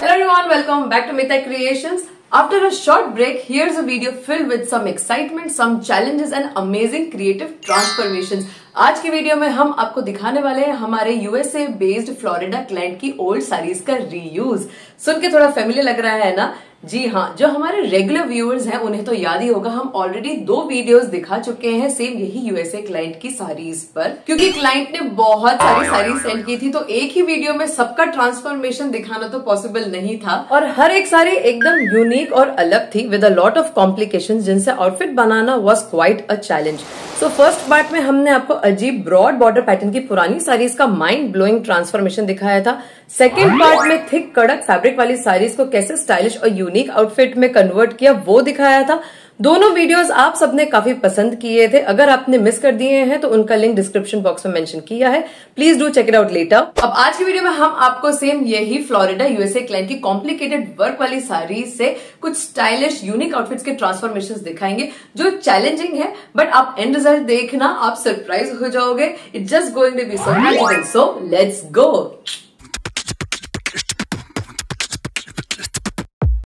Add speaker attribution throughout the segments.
Speaker 1: Hello everyone, welcome back to Mita Creations. After a short break, here's a video filled with some excitement, some challenges and amazing creative transformations. आज की video में हम आपको दिखाने वाले हैं हमारे यूएसए बेस्ड फ्लोरिडा क्लाइंट की ओल्ड साड़ीज का रीयूज। सुन के थोड़ा फेमिलियर लग रहा है ना? जी हाँ, जो हमारे रेगुलर व्यूअर्स हैं उन्हें तो याद ही होगा, हम ऑलरेडी 2 वीडियोस दिखा चुके हैं सेम यही यूएसए क्लाइंट की साड़ीज पर, क्योंकि क्लाइंट ने बहुत सारी साड़ी सेंड की थी तो एक ही वीडियो में सबका ट्रांसफॉर्मेशन दिखाना तो पॉसिबल नहीं था और हर एक साड़ी एकदम यूनिक और अलग थी with a lot of complications, जिनसे आउटफिट बनाना was quite a challenge. So first part में हमने आपको अजीब ब्रॉड बॉर्डर पैटर्न की पुरानी साड़ीज का माइंड ब्लोइंग ट्रांसफॉर्मेशन दिखाया था। सेकेंड पार्ट में थिक कड़क फैब्रिक वाली साड़ीज को कैसे स्टाइलिश और यूनिक आउटफिट में कन्वर्ट किया वो दिखाया था। दोनों वीडियोस आप सबने काफी पसंद किए थे। अगर आपने मिस कर दिए हैं तो उनका लिंक डिस्क्रिप्शन बॉक्स में मेंशन किया है, please do check it out later. अब आज की वीडियो में हम आपको सेम यही फ्लोरिडा यूएसए क्लाइंट की कॉम्प्लिकेटेड वर्क वाली साड़ी से कुछ स्टाइलिश यूनिक आउटफिट्स के ट्रांसफॉर्मेशंस दिखाएंगे जो चैलेंजिंग है, बट आप एंड रिजल्ट देखना, आप सरप्राइज हो जाओगे। It's just going to be so magical, so let's go.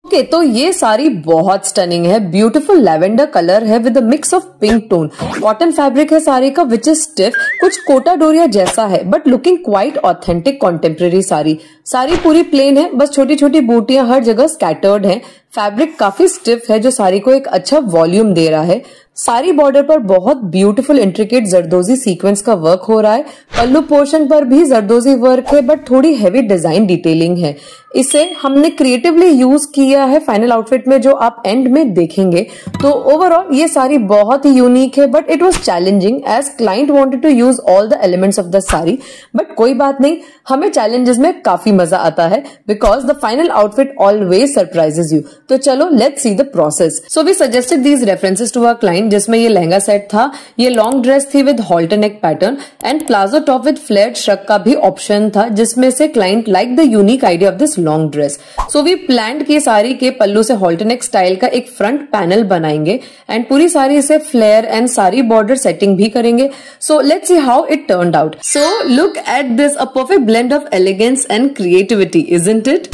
Speaker 1: Okay, तो ये साड़ी बहुत स्टनिंग है। ब्यूटीफुल लैवेंडर कलर है with a mix of pink tone. Cotton fabric है साड़ी का विच इज स्टिफ, कुछ कोटा डोरिया जैसा है but looking quite authentic contemporary sari. Sari पूरी प्लेन है, बस छोटी छोटी बूटियां हर जगह स्कैटर्ड हैं। फैब्रिक काफी स्टिफ है जो साड़ी को एक अच्छा वॉल्यूम दे रहा है। सारी बॉर्डर पर बहुत ब्यूटीफुल इंट्रिकेट जरदोजी सीक्वेंस का वर्क हो रहा है। पल्लू पोर्शन पर भी जरदोजी वर्क है बट थोड़ी हैवी डिजाइन डिटेलिंग है। इसे हमने क्रिएटिवली यूज किया है फाइनल आउटफिट में जो आप एंड में देखेंगे। तो ओवरऑल ये साड़ी बहुत ही यूनिक है but it was challenging as client wanted to use all the elements of the sari. But कोई बात नहीं, हमें चैलेंजेस में काफी मजा आता है because the final outfit always surprises you. तो चलो let's see the process. So we suggested these references to our client, जिसमें ये लहंगा सेट था, ये लॉन्ग ड्रेस थी with halter neck pattern and palazzo top with flared shrug का भी option था, जिसमें से client like the unique idea of this long dress. So we planned की साड़ी के पल्लू से हॉल्टर नेक स्टाइल का एक फ्रंट पैनल बनाएंगे एंड पूरी साड़ी से flare and sari border setting भी करेंगे। So let's see how it turned out. So look at this, a perfect blend of elegance and creativity, isn't it?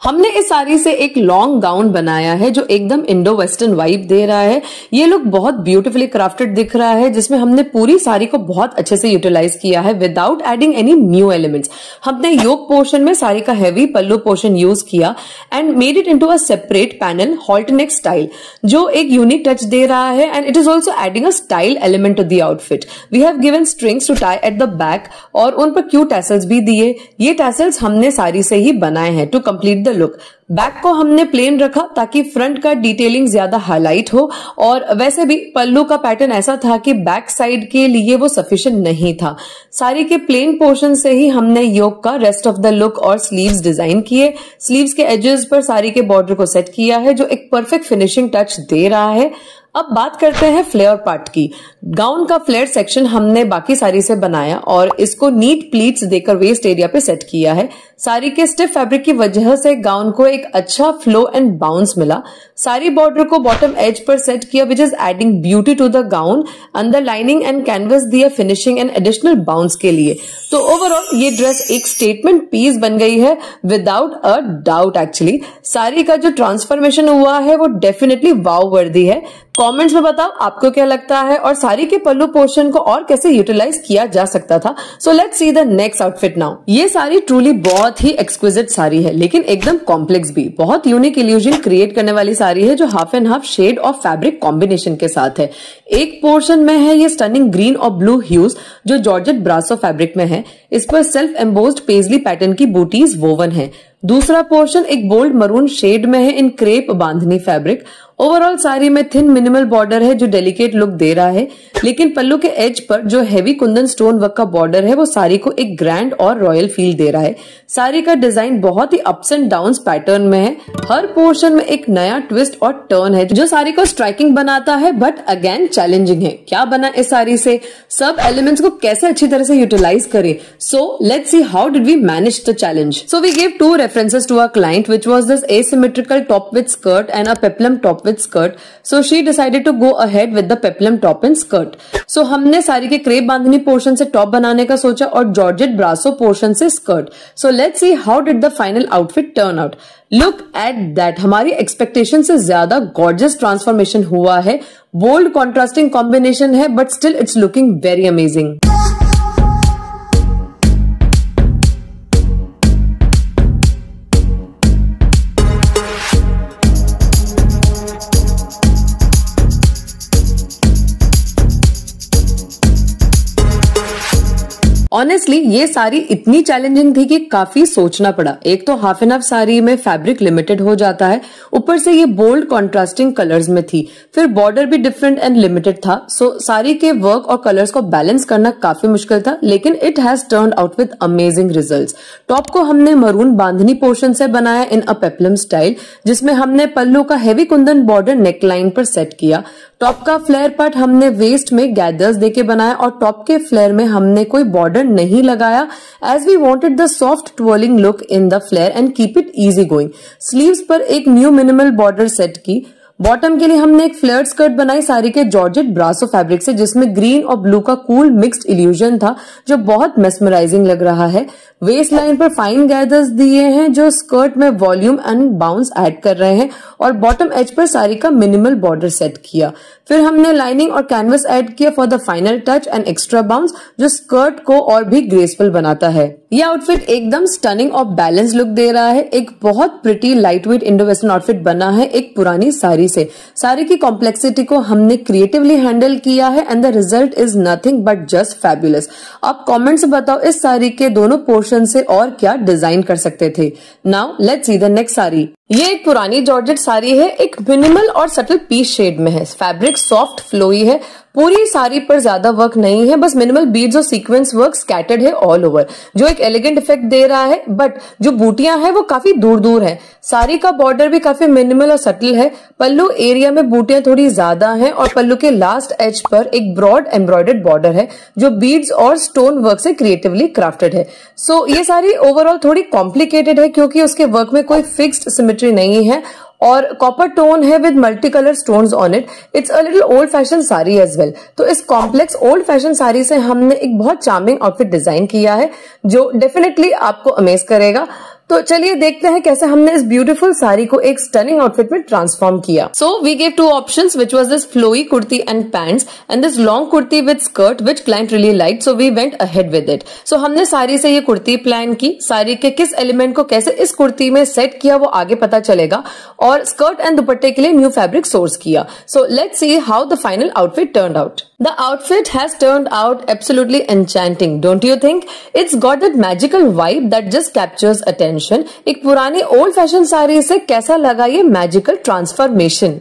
Speaker 1: हमने इस साड़ी से एक लॉन्ग गाउन बनाया है जो एकदम इंडो वेस्टर्न वाइब दे रहा है। ये लुक बहुत ब्यूटीफुली क्राफ्टेड दिख रहा है, जिसमें हमने पूरी साड़ी को बहुत अच्छे से यूटिलाइज किया है without adding any new elements. हमने योक पोर्शन में साड़ी का हैवी पल्लू पोर्शन यूज किया and made it into a separate panel halter neck style, जो एक यूनिक टच दे रहा है and it is also adding a style element to the outfit. We have given strings to tie at the back और उन पर cute tassels भी दिए। ये टैसल्स हमने साड़ी से ही बनाए हैं to complete the look. Back को हमने प्लेन रखा ताकि फ्रंट का डिटेलिंग ज्यादा हाईलाइट हो, और वैसे भी पल्लू का पैटर्न ऐसा था कि बैक साइड के लिए वो सफिशिएंट नहीं था। साड़ी के प्लेन पोर्शन से ही हमने योक का रेस्ट ऑफ द लुक और स्लीव्स डिजाइन किए। स्लीव्स के एजेस पर साड़ी के बॉर्डर को सेट किया है जो एक परफेक्ट फिनिशिंग टच दे रहा है। अब बात करते हैं फ्लेयर पार्ट की। गाउन का फ्लेयर सेक्शन हमने बाकी साड़ी से बनाया और इसको नीट प्लीट्स देकर वेस्ट एरिया पे सेट किया है। साड़ी के स्टिफ फैब्रिक की वजह से गाउन को एक अच्छा फ्लो एंड बाउंस मिला। सारी बॉर्डर को बॉटम एज पर सेट किया which is adding beauty to the gown. अंदर लाइनिंग एंड कैनवस दिया फिनिशिंग एंड एडिशनल बाउंस के लिए। तो ओवरऑल ये ड्रेस एक स्टेटमेंट पीस बन गई है without a doubt. Actually sari का जो ट्रांसफॉर्मेशन हुआ है वो डेफिनेटली वाव वर्दी है। कमेंट्स में बताओ आपको क्या लगता है और साड़ी के पल्लू पोर्शन को और कैसे यूटिलाइज किया जा सकता था। सो let's see the next outfit now. ये साड़ी ट्रूली बहुत ही एक्सक्विजिट साड़ी है, लेकिन एकदम कॉम्प्लेक्स भी। बहुत यूनिक इल्यूजन क्रिएट करने वाली साड़ी है जो हाफ एंड हाफ शेड और फैब्रिक कॉम्बिनेशन के साथ है। एक पोर्शन में है ये स्टनिंग ग्रीन और ब्लू ह्यूज जो जॉर्जेट ब्रासो फैब्रिक में है। इस पर सेल्फ एम्बोस्ड पेजली पैटर्न की बूटीज वोवन है। दूसरा पोर्शन एक बोल्ड मरून शेड में है इन क्रेप बांधनी फैब्रिक। ओवरऑल साड़ी में थिन मिनिमल बॉर्डर है जो डेलिकेट लुक दे रहा है, लेकिन पल्लू के एज पर जो हैवी कुंदन स्टोन वर्क का बॉर्डर है वो साड़ी को एक ग्रैंड और रॉयल फील दे रहा है। साड़ी का डिजाइन बहुत ही अप्स एंड डाउन्स पैटर्न में है। हर पोर्शन में एक नया ट्विस्ट और टर्न है जो साड़ी को स्ट्राइकिंग बनाता है बट अगेन चैलेंजिंग है। क्या बना इस साड़ी से, सब एलिमेंट्स को कैसे अच्छी तरह से यूटिलाइज करें, So let's see how did we manage the challenge. So we gave 2 references to our client, which was this asymmetrical top with skirt and a peplum top with skirt. So she decided to go ahead with the peplum top and skirt. So हमने साड़ी के crepe बांधनी portion से top बनाने का सोचा और georgette ब्रासो portion से skirt. So let's see how did the final outfit turn out. Look at that, हमारी expectation से ज्यादा गॉर्जियस ट्रांसफॉर्मेशन हुआ है. बोल्ड कॉन्ट्रास्टिंग कॉम्बिनेशन है, but still it's looking very amazing. Honestly ये साड़ी इतनी चैलेंजिंग थी कि काफी सोचना पड़ा. एक तो हाफ एन हाफ साड़ी में फैब्रिक लिमिटेड हो जाता है, ऊपर से ये बोल्ड कॉन्ट्रास्टिंग कलर्स में थी, फिर बॉर्डर भी डिफरेंट एंड लिमिटेड था. सो साड़ी के वर्क और कलर्स को बैलेंस करना काफी मुश्किल था, लेकिन it has turned out with amazing results. Top को हमने मरून बांधनी पोर्शन से बनाया इन अ पेप्लम स्टाइल, जिसमें हमने पल्लू का हेवी कुंदन बॉर्डर नेकलाइन पर सेट किया. टॉप का फ्लेयर पार्ट हमने वेस्ट में गैदर्स देके बनाया और टॉप के फ्लेयर में हमने कोई बॉर्डर नहीं लगाया, as we wanted the soft twirling look in the flare and keep it easy going. Sleeves पर एक न्यू मिनिमल बॉर्डर सेट की. बॉटम के लिए हमने एक फ्लेयर्ड स्कर्ट बनाई साड़ी के जॉर्जेट ब्रासो फैब्रिक से, जिसमें ग्रीन और ब्लू का कूल मिक्स्ड इल्यूजन था जो बहुत मेस्मराइजिंग लग रहा है. वेस्ट लाइन पर फाइन गैदर्स दिए हैं जो स्कर्ट में वॉल्यूम एंड बाउंस ऐड कर रहे हैं, और बॉटम एज पर साड़ी का मिनिमल बॉर्डर सेट किया. फिर हमने लाइनिंग और कैनवस ऐड किया for the final touch and extra bounce, जो स्कर्ट को और भी ग्रेसफुल बनाता है. यह आउटफिट एकदम स्टनिंग और बैलेंस लुक दे रहा है. एक बहुत pretty light weight Indo western outfit बना है एक पुरानी साड़ी से. साड़ी की कॉम्प्लेक्सिटी को हमने क्रिएटिवली हैंडल किया है and the result is nothing but just fabulous. आप कमेंट से बताओ इस साड़ी के दोनों पोर्शन से और क्या डिजाइन कर सकते थे. Now let's see the next sari. ये एक पुरानी जॉर्जेट साड़ी है, एक मिनिमल और सटल पीच शेड में है. फैब्रिक सॉफ्ट फ्लोई है, पूरी साड़ी पर ज्यादा वर्क नहीं है, बस मिनिमल बीड्स और सीक्वेंस वर्क स्कैटर्ड है ऑल ओवर, जो एक एलिगेंट इफेक्ट दे रहा है. बट जो बूटियां हैं वो काफी दूर दूर हैं. साड़ी का बॉर्डर भी काफी मिनिमल और सटल है. पल्लू एरिया में बूटियां थोड़ी ज्यादा हैं और पल्लू के लास्ट एज पर एक ब्रॉड एम्ब्रॉयडर्ड बॉर्डर है जो बीड्स और स्टोन वर्क से क्रिएटिवली क्राफ्टेड है. सो ये साड़ी ओवरऑल थोड़ी कॉम्प्लिकेटेड है क्योंकि उसके वर्क में कोई फिक्स्ड सिमेट्री नहीं है और कॉपर टोन है with multi colour stones on it. It's a little old fashion sari as well. तो इस कॉम्प्लेक्स ओल्ड फैशन साड़ी से हमने एक बहुत चार्मिंग आउटफिट डिजाइन किया है जो डेफिनेटली आपको अमेज करेगा. तो चलिए देखते हैं कैसे हमने इस ब्यूटीफुल साड़ी को एक स्टनिंग आउटफिट में ट्रांसफॉर्म किया. So we gave 2 options, which was this flowy kurti and pants and this long kurti with skirt, which client really liked, so we went ahead with it. So हमने साड़ी से ये कुर्ती प्लान की. साड़ी के किस एलिमेंट को कैसे इस कुर्ती में सेट किया वो आगे पता चलेगा, और स्कर्ट एंड दुपट्टे के लिए न्यू फैब्रिक सोर्स किया. सो let's see how the final outfit turned out. The outfit has turned out absolutely enchanting, don't you think? It's got that magical vibe that just captures attention. एक पुरानी old fashion sari से कैसा लगा ये magical transformation?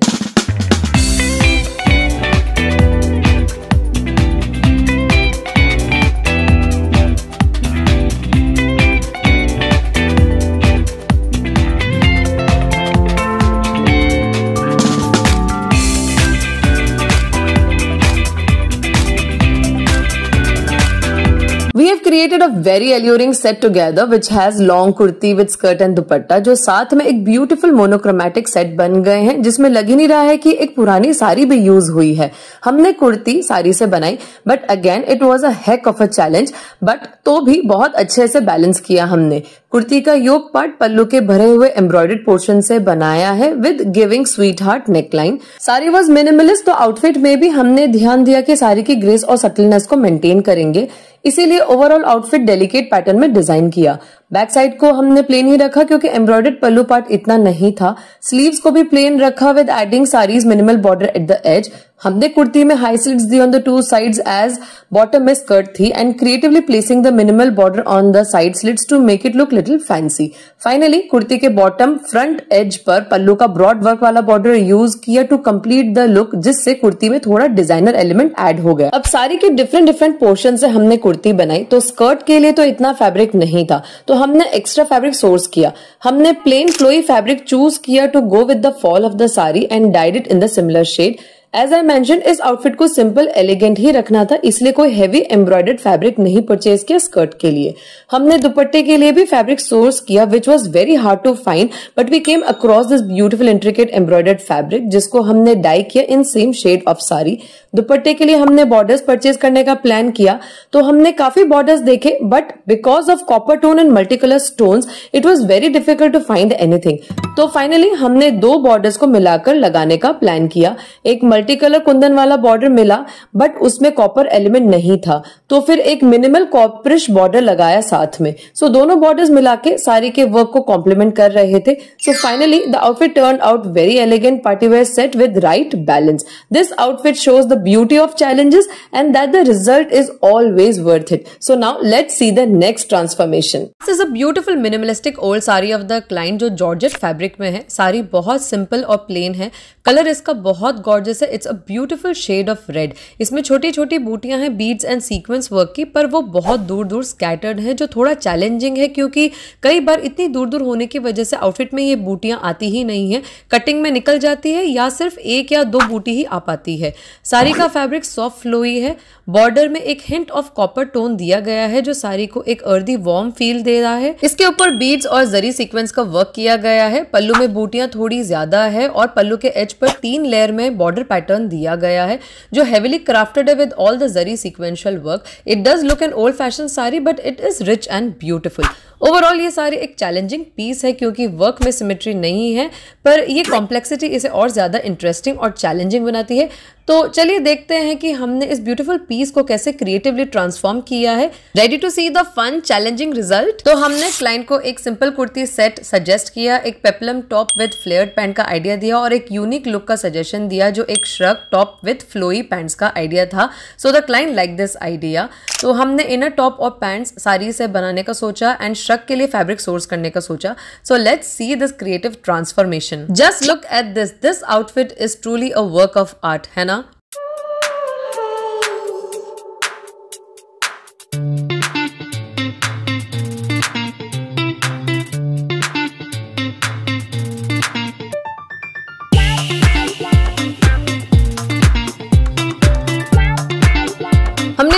Speaker 1: We have created a very alluring set together which has long kurti with skirt and dupatta, जो साथ में एक beautiful monochromatic set बन गए हैं जिसमें लग ही नहीं रहा है कि एक पुरानी साड़ी भी यूज हुई है. हमने कुर्ती साड़ी से बनाई, but again it was a Keck of a challenge, but तो भी बहुत अच्छे से बैलेंस किया हमने. कुर्ती का योक पार्ट पल्लू के भरे हुए एम्ब्रॉयडर्ड पोर्शन से बनाया है with giving sweet heart neckline. Sari was minimalist, तो आउटफिट में भी हमने ध्यान दिया कि साड़ी की ग्रेस और सटलनेस को मेंटेन करेंगे, इसीलिए ओवरऑल आउटफिट डेलिकेट पैटर्न में डिजाइन किया. बैक साइड को हमने प्लेन ही रखा क्योंकि एम्ब्रॉयडर्ड पल्लू पार्ट इतना नहीं था. स्लीव्स को भी प्लेन रखा with adding saris minimal border at the edge. हमने कुर्ती में हाई स्लिट्स दी on the 2 sides as bottom में स्कर्ट थी, and creatively placing the minimal border on the side slits to make it look little fancy. Finally kurti के bottom front edge पर पल्लू का broad work वाला border use किया to complete the look, जिससे कुर्ती में थोड़ा डिजाइनर एलिमेंट ऐड हो गया. अब साड़ी के डिफरेंट पोर्शन से हमने कुर्ती बनाई, तो स्कर्ट के लिए तो इतना फैब्रिक नहीं था, तो हमने एक्स्ट्रा फैब्रिक सोर्स किया. हमने प्लेन फ्लोई फैब्रिक चूज किया to go with the fall of the sari and dyed it in the similar shade. As I mention, इस आउटफिट को सिंपल एलिगेंट ही रखना था, इसलिए कोई हेवी एम्ब्रॉयडर्ड फैब्रिक नहीं परचेज किया स्कर्ट के लिए। हमने दुपट्टे के लिए भी फैब्रिक सोर्स किया which was very hard to find, but we came across this beautiful intricate embroidered fabric जिसको हमने डाई किया in same shade of sari. दुपट्टे के लिए हमने बॉर्डर्स परचेज करने का प्लान किया, तो हमने काफी बॉर्डर्स देखे, but because of copper tone and multi colour stones it was very difficult to find anything. तो फाइनली हमने 2 बॉर्डर्स को मिलाकर लगाने का प्लान किया। एक मल्टी कलर कुंदन वाला बॉर्डर मिला बट उसमें कॉपर एलिमेंट नहीं था, तो फिर एक मिनिमल कॉपरिश बॉर्डर लगाया साथ में। सो दोनों बॉर्डर्स मिला के साड़ी के वर्क को कॉम्प्लीमेंट कर रहे थे। So finally the outfit turned out very elegant partywear set with right balance. This outfit shows the beauty of challenges and that the result is always worth it. So now let's see the next transformation. This is a beautiful minimalistic old saree of the client जो georgette fabric में है। साड़ी बहुत simple और plane है, colour इसका बहुत gorgeous है। It's a beautiful shade of red. इसमें छोटी छोटी बूटियां हैं बीड्स एंड सीक्वेंस वर्क की, पर वो बहुत दूर दूर स्कैटर्ड है जो थोड़ा चैलेंजिंग है क्योंकि कई बार इतनी दूर दूर होने की वजह से आउटफिट में ये बूटियां आती ही नहीं है, कटिंग में निकल जाती है या सिर्फ 1 या 2 बूटी ही आ पाती है। साड़ी का फैब्रिक सॉफ्ट फ्लोई है, बॉर्डर में एक हिंट ऑफ कॉपर टोन दिया गया है जो साड़ी को एक अर्दी वार्म फील दे रहा है। इसके ऊपर बीड्स और जरी सीक्वेंस का वर्क किया गया है। पल्लू में बूटियां थोड़ी ज्यादा है और पल्लू के एज पर 3 लेयर में बॉर्डर पैटर्न दिया गया है जो हेवीली क्राफ्टेड है with all the zari sequential work. It does look an old fashion sari but it is rich and beautiful. Overall ये साड़ी एक चैलेंजिंग पीस है क्योंकि वर्क में सिमेट्री नहीं है, पर ये कॉम्प्लेक्सिटी इसे और ज्यादा इंटरेस्टिंग और चैलेंजिंग बनाती है। तो चलिए देखते हैं कि हमने इस ब्यूटीफुल पीस को कैसे क्रिएटिवली ट्रांसफॉर्म किया है। Ready to see the fun challenging result? तो हमने क्लाइंट को एक सिंपल कुर्ती सेट सजेस्ट किया, एक peplum top with flared pant का आइडिया दिया और एक यूनिक लुक का सजेशन दिया जो एक shrug top with flowy pants का आइडिया था। So the client like this idea. तो हमने इनर टॉप और पैंट्स साड़ी से बनाने का सोचा एंड श्रग के लिए फैब्रिक सोर्स करने का सोचा। सो let's see this creative transformation. Just look at this outfit is truly a work of art, है ना?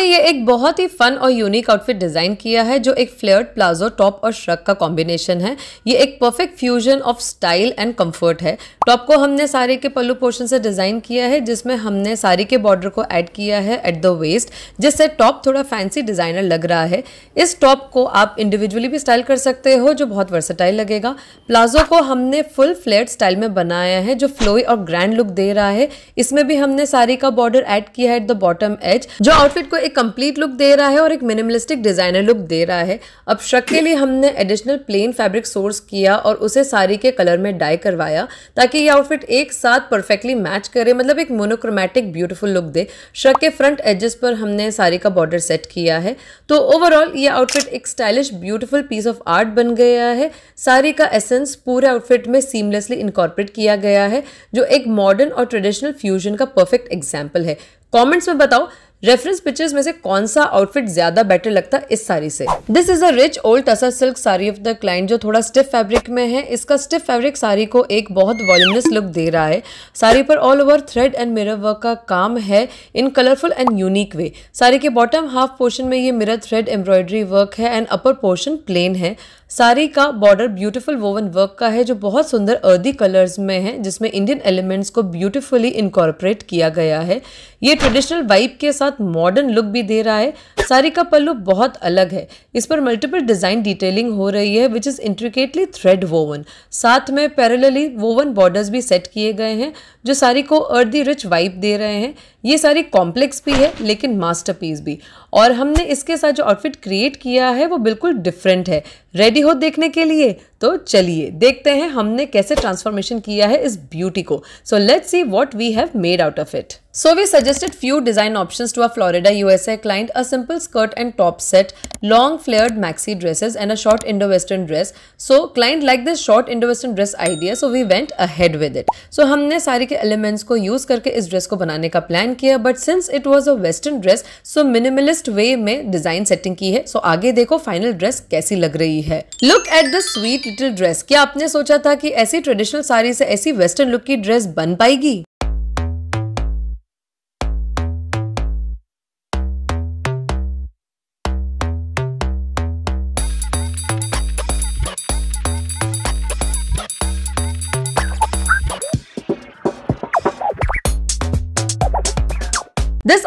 Speaker 1: ये एक बहुत ही फन और यूनिक आउटफिट डिजाइन किया है जो एक फ्लेयर्ड प्लाजो टॉप और श्रग का कॉम्बिनेशन है। ये एक perfect fusion of style and comfort है। टॉप को हमने साड़ी के पल्लू पोर्शन से डिजाइन किया है जिसमें हमने साड़ी के बॉर्डर को ऐड किया है एट द वेस्ट, जिससे टॉप थोड़ा फैंसी डिजाइनर लग रहा है। इस टॉप को आप इंडिविजुअली भी स्टाइल कर सकते हो जो बहुत वर्सेटाइल लगेगा। प्लाजो को हमने फुल फ्लेयर्ड स्टाइल में बनाया है जो फ्लोई और ग्रैंड लुक दे रहा है। इसमें भी हमने साड़ी का बॉर्डर ऐड किया है एट द बॉटम एज जो आउटफिट को एक कंप्लीट लुक दे रहा है और एक मिनिमलिस्टिक डिजाइनर लुक दे रहा है। अब श्रग के लिए हमने एडिशनल प्लेन फैब्रिक सोर्स किया और उसे साड़ी के कलर में डाई करवाया ताकि ये आउटफिट एक साथ परफेक्टली मैच करे, मतलब एक मोनोक्रोमैटिक ब्यूटीफुल लुक दे। श्रग के फ्रंट एजेस पर हमने साड़ी का बॉर्डर सेट किया है। तो ओवरऑल ये आउटफिट एक stylish beautiful piece of art बन गया है। साड़ी का एसेंस पूरे आउटफिट में सीमलेसली इनकॉर्पोरेट किया गया है जो एक मॉडर्न और ट्रेडिशनल फ्यूजन का परफेक्ट एग्जाम्पल है। कॉमेंट्स में बताओ रेफरेंस पिक्चर्स में से कौन सा आउटफिट ज्यादा बेटर लगता है इस साड़ी से। This is a rich old tussar silk sari of the client जो थोड़ा स्टिफ फैब्रिक में है। इसका स्टिफ फैब्रिक साड़ी को एक बहुत वॉल्यूमिनस लुक दे रहा है। साड़ी पर all over thread and mirror work का काम है in colourful and unique way. Sari के बॉटम हाफ पोर्शन में ये मिरर थ्रेड एम्ब्रॉयडरी वर्क है एंड अपर पोर्शन प्लेन है। साड़ी का बॉर्डर ब्यूटीफुल वोवन वर्क का है जो बहुत सुंदर अर्दी कलर्स में है जिसमें इंडियन एलिमेंट्स को ब्यूटीफुली इनकॉर्पोरेट किया गया है। ये ट्रेडिशनल वाइब के साथ मॉडर्न लुक भी दे रहा है। साड़ी का पल्लू बहुत अलग है, इस पर मल्टीपल डिजाइन डिटेलिंग हो रही है which is intricately thread woven. साथ में पैरेलली वोवन बॉर्डर्स भी सेट किए गए हैं जो साड़ी को अर्दी रिच वाइब दे रहे हैं। ये साड़ी कॉम्प्लेक्स भी है लेकिन मास्टरपीस भी, और हमने इसके साथ जो आउटफिट क्रिएट किया है वो बिल्कुल डिफरेंट है। रेडी हो देखने के लिए? तो चलिए देखते हैं हमने कैसे ट्रांसफॉर्मेशन किया है इस ब्यूटी को। So let's see what we have made out of it. So we suggested few design options to our Florida, USA client: a simple skirt and top set, long flared maxi dresses and a short Indo-Western dress. So client liked this short Indo-Western dress idea, so we went ahead with it. So हमने सारी के elements को use करके इस dress को बनाने का plan किया, but since it was a western dress, so minimalist way में डिजाइन सेटिंग की है। So आगे देखो फाइनल ड्रेस कैसी लग रही है। Look at this sweet little dress। क्या आपने सोचा था कि ऐसी ट्रेडिशनल साड़ी से ऐसी वेस्टर्न लुक की ड्रेस बन पाएगी?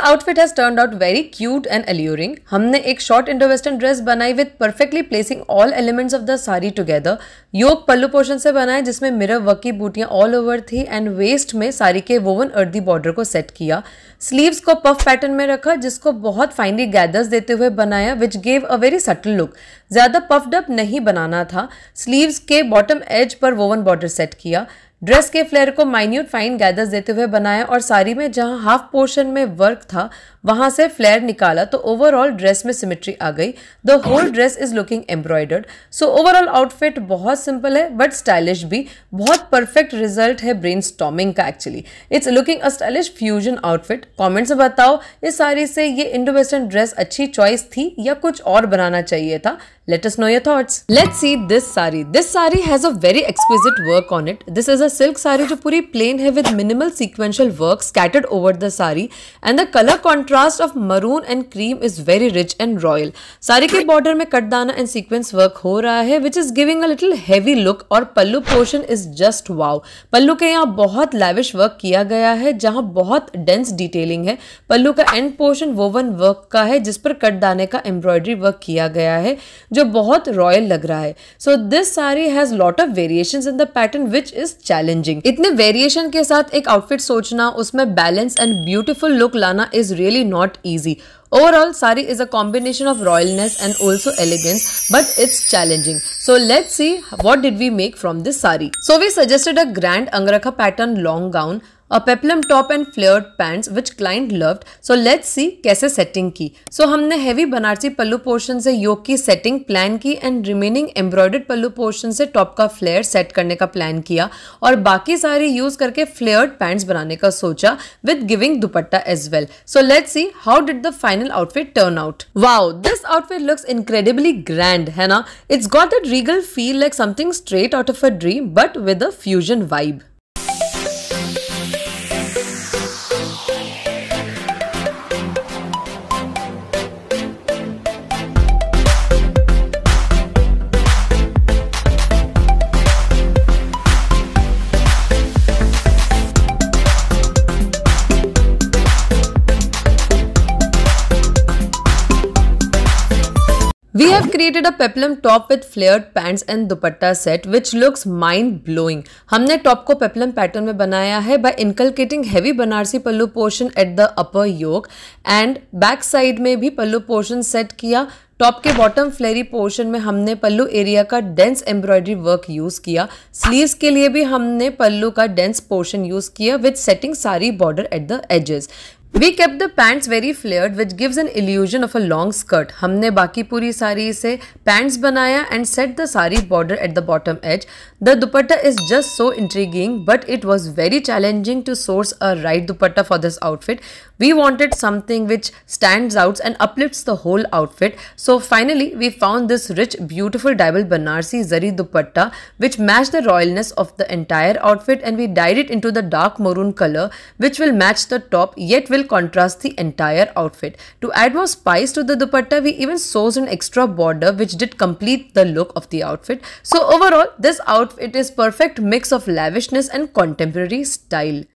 Speaker 1: outfit has turned out very cute and alluring. हमने एक short Indo-Western dress बनाई with perfectly placing all elements of the sari together. Yoke pallu portion से बना है जिसमें मिरर वर्क की बूटियां all over थी एंड वेस्ट में साड़ी के वोवन अर्दी बॉर्डर को सेट किया. स्लीव्स को पफ पैटर्न में रखा जिसको बहुत फाइनली गैदर्स देते हुए बनाया which gave a very subtle look. ज्यादा पफ्ड अप नहीं बनाना था. स्लीव्स के बॉटम एज पर वोवन बॉर्डर सेट किया. ड्रेस के फ्लेयर को माइन्यूट फाइन गैदर्स देते हुए बनाया और साड़ी में जहां हाफ पोर्शन में वर्क था वहां से फ्लेयर निकाला तो ओवरऑल ड्रेस में सिमेट्री आ गई. The whole dress is looking embroidered. So overall outfit बहुत सिंपल है बट स्टाइलिश भी. बहुत परफेक्ट रिजल्ट है ब्रेनस्टॉर्मिंग का. Actually it's looking a stylish fusion outfit. Comments में बताओ इस साड़ी से ये इंडो वेस्टर्न ड्रेस अच्छी चॉइस थी या कुछ और बनाना चाहिए था. Let us know your thoughts. Let's see this sari. This sari has a very exquisite work on it. This is a silk sari जो पूरी plain है with minimal sequential work scattered over the sari and the color contrast of maroon and cream is very rich and royal. Sari के border में कटदाना and sequence work हो रहा है which is giving a little heavy look और पल्लू portion is just wow. पल्लू के यहाँ बहुत lavish work किया गया है जहाँ बहुत dense detailing है. पल्लू का end portion woven work का है जिस पर कटदाने का embroidery work किया गया है जो बहुत रॉयल लग रहा है. So this sari has lot of variations in the pattern which is challenging. इतने वेरिएशन के साथ एक आउटफिट सोचना उसमें बैलेंस एंड ब्यूटीफुल लुक लाना is really not easy. Overall, sari is a combination of royalness and also elegance, but it's challenging. So let's see what did we make from this sari. So we suggested a grand angrakha pattern long gown, a peplum top and flared pants which client loved. So let's see कैसे setting की. So हमने heavy Banarasi pallu portion से योक की setting plan की and remaining embroidered pallu portion से top का flare set करने का plan किया और बाकी सारी use करके flared pants बनाने का सोचा with giving dupatta as well. So let's see how did the final outfit turn out. Wow, this outfit looks incredibly grand है ना. It's got that regal feel like something straight out of a dream but with a fusion vibe. We have created a peplum top with flared pants and dupatta set which looks mind blowing. हमने top को peplum pattern में बनाया है by inculcating heavy Banarasi pallu portion at the upper yoke and back side में भी pallu portion set किया. Top के bottom flary portion में हमने पल्लू एरिया का डेंस एम्ब्रॉयडरी वर्क यूज किया. स्लीव्स के लिए भी हमने पल्लू का डेंस पोर्शन यूज किया with setting sari border at the edges. We kept the pants very flared which gives an illusion of a long skirt. हमने बाकी पूरी साड़ी से pants बनाया and set the sari border at the bottom edge. The dupatta is just so intriguing but it was very challenging to source a right dupatta for this outfit. We wanted something which stands out and uplifts the whole outfit. So finally we found this rich beautiful dyed Banarsi zari dupatta which matched the royalness of the entire outfit and we dyed it into the dark maroon color which will match the top yet will contrast the entire outfit. To add more spice to the dupatta, we even sewed an extra border which did complete the look of the outfit. So overall, this outfit is perfect mix of lavishness and contemporary style.